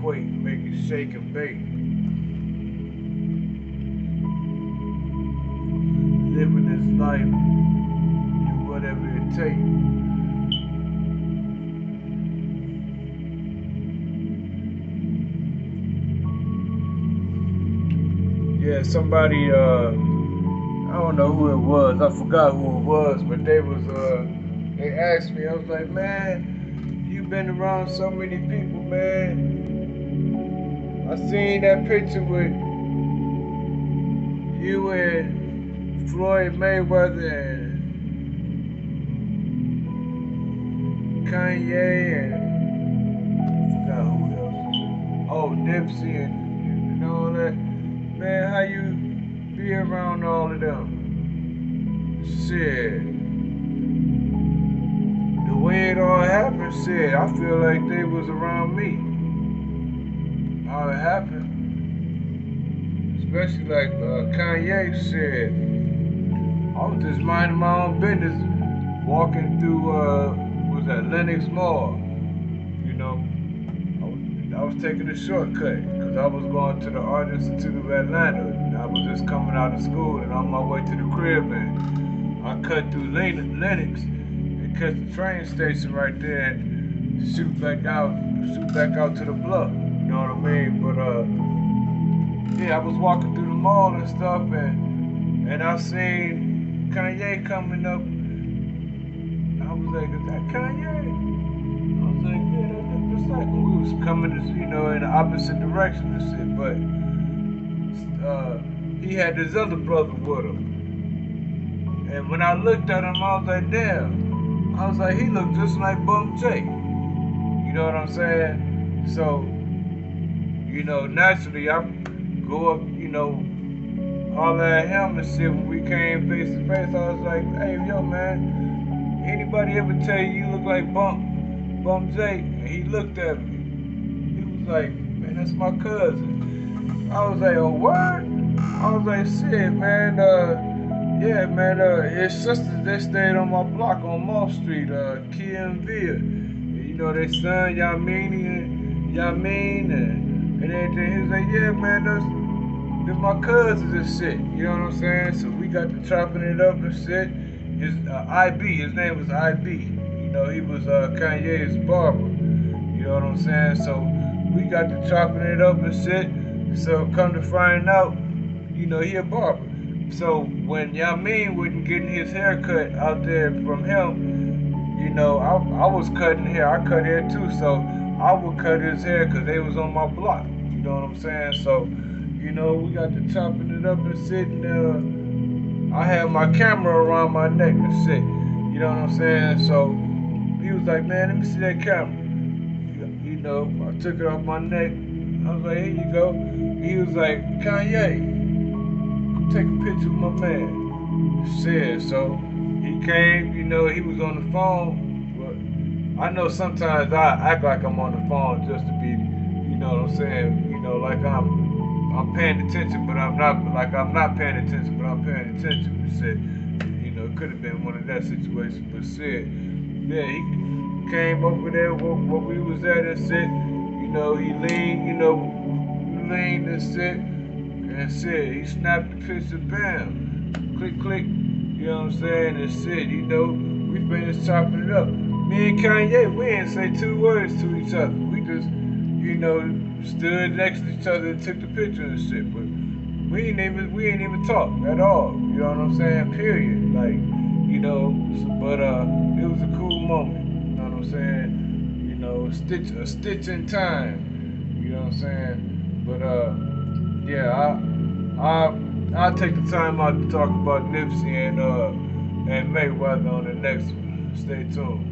quake, make it shake and bake. Living this life, do whatever it takes. Yeah, somebody, I don't know who it was. I forgot who it was, but they asked me. I was like, man, you've been around so many people, man. I seen that picture with you and Floyd Mayweather and Kanye and I forgot who else. Oh, Nipsey and all that. Man, how you be around all of them? Shit. The way it all happened, shit, I feel like they was around me. How it happened. Especially like Kanye said. I was just minding my own business, walking through, was that Lenox Mall? You know, I was taking a shortcut because I was going to the Art Institute of Atlanta. And I was just coming out of school and on my way to the crib, and I cut through Lenox and catch the train station right there and shoot back out to the bluff. You know what I mean? But yeah, I was walking through the mall and stuff, and I seen Kanye coming up. I was like, is that Kanye? I was like, yeah, that's the cycle. We was coming, in the opposite direction and shit, but he had his other brother with him. And when I looked at him, I was like, damn. I was like, he looked just like Bum J. You know what I'm saying? So, naturally, I go up, holler at him and shit when we came face to face. I was like, hey, yo, man, anybody ever tell you look like Bum J? And he looked at me. He was like, man, that's my cousin. I was like, oh, what? I was like, shit, man, yeah, man, his sisters, they stayed on my block on Mall Street, Kia and Via. Their son, Yamin, and everything. He was like, yeah, man, they're my cousins and shit. You know what I'm saying? So we got to chopping it up and shit. His his name was IB. He was Kanye's barber. You know what I'm saying? So we got to chopping it up and shit. So come to find out, he a barber. So when Yamin wasn't getting his hair cut out there from him, I was cutting hair. I cut hair too, so I would cut his hair because they was on my block. You know what I'm saying? So, we got to chopping it up and sitting there. I had my camera around my neck and shit. You know what I'm saying? So he was like, man, let me see that camera. I took it off my neck. I was like, here you go. He was like, Kanye, take a picture of my man. Shit, so he came, he was on the phone. But I know sometimes I act like I'm on the phone just to be, you know what I'm saying, like I'm paying attention, but I'm not, like I'm not paying attention, but I'm paying attention. And shit, it could have been one of that situations, but shit, yeah, he came over there where we was at and shit, he leaned, leaned and shit. And shit, he snapped the picture, bam, click, click, you know what I'm saying, and shit, we finished chopping it up. Me and Kanye, we didn't say two words to each other. We just, stood next to each other and took the picture and shit, but we ain't even talk at all, you know what I'm saying, period, like, but it was a cool moment, you know what I'm saying, a stitch in time, you know what I'm saying, but yeah, I'll take the time out to talk about Nipsey and Mayweather on the next one. Stay tuned.